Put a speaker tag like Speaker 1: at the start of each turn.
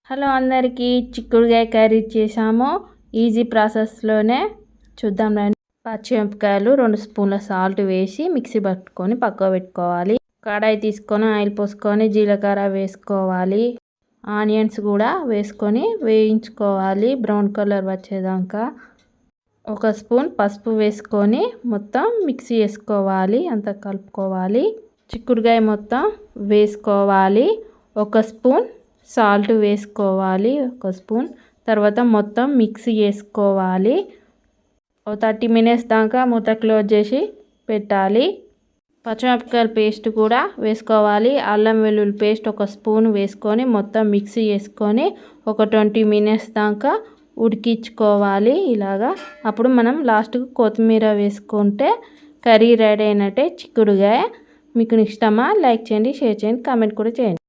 Speaker 1: Hello అందరికీ, చిక్కుడుకాయ curry చేసాము. ఈజీ ప్రాసెస్లోనే చూద్దాం రండి. పచ్చిమిరపకాయలు 2 స్పూన్ల సాల్ట్ వేసి మిక్సీ పట్టుకొని పక్కకు పెట్టుకోవాలి. కడాయి తీసుకొని ఆయిల్ పోసుకొని జీలకర్ర వేసుకోవాలి. ఆనియన్స్ కూడా వేసుకొని వేయించుకోవాలి బ్రౌన్ కలర్ వచ్చేదాకా. 1 స్పూన్ పసుపు వేసుకొని మొత్తం మిక్సీ వేసుకోవాలి, అంతా కలుపుకోవాలి. చిక్కుడుకాయ మొత్తం వేసుకోవాలి. 1 స్పూన్ సాల్ట్ వేసుకోవాలి, 1 స్పూన్. తర్వాత మొత్తం మిక్సీ చేసుకోవాలి. 30 మినిట్స్ దాకా మూత క్లోజ్ చేసి పెట్టాలి. పచ్చిమిరపకాయల పేస్ట్ కూడా వేసుకోవాలి. అల్లం వెల్లుల్లి పేస్ట్ 1 స్పూన్ వేసుకొని మొత్తం మిక్సీ చేసుకొని ఒక 20 మినిట్స్ దాకా ఉడికించుకోవాలి ఇలాగా. అప్పుడు మనం లాస్ట్కు కొత్తిమీర వేసుకుంటే కర్రీ రెడీ అయినట్టే. చిక్కుడుకాయ మీకు ఇష్టమా? లైక్ చేయండి, షేర్ చేయండి, కామెంట్ కూడా చేయండి.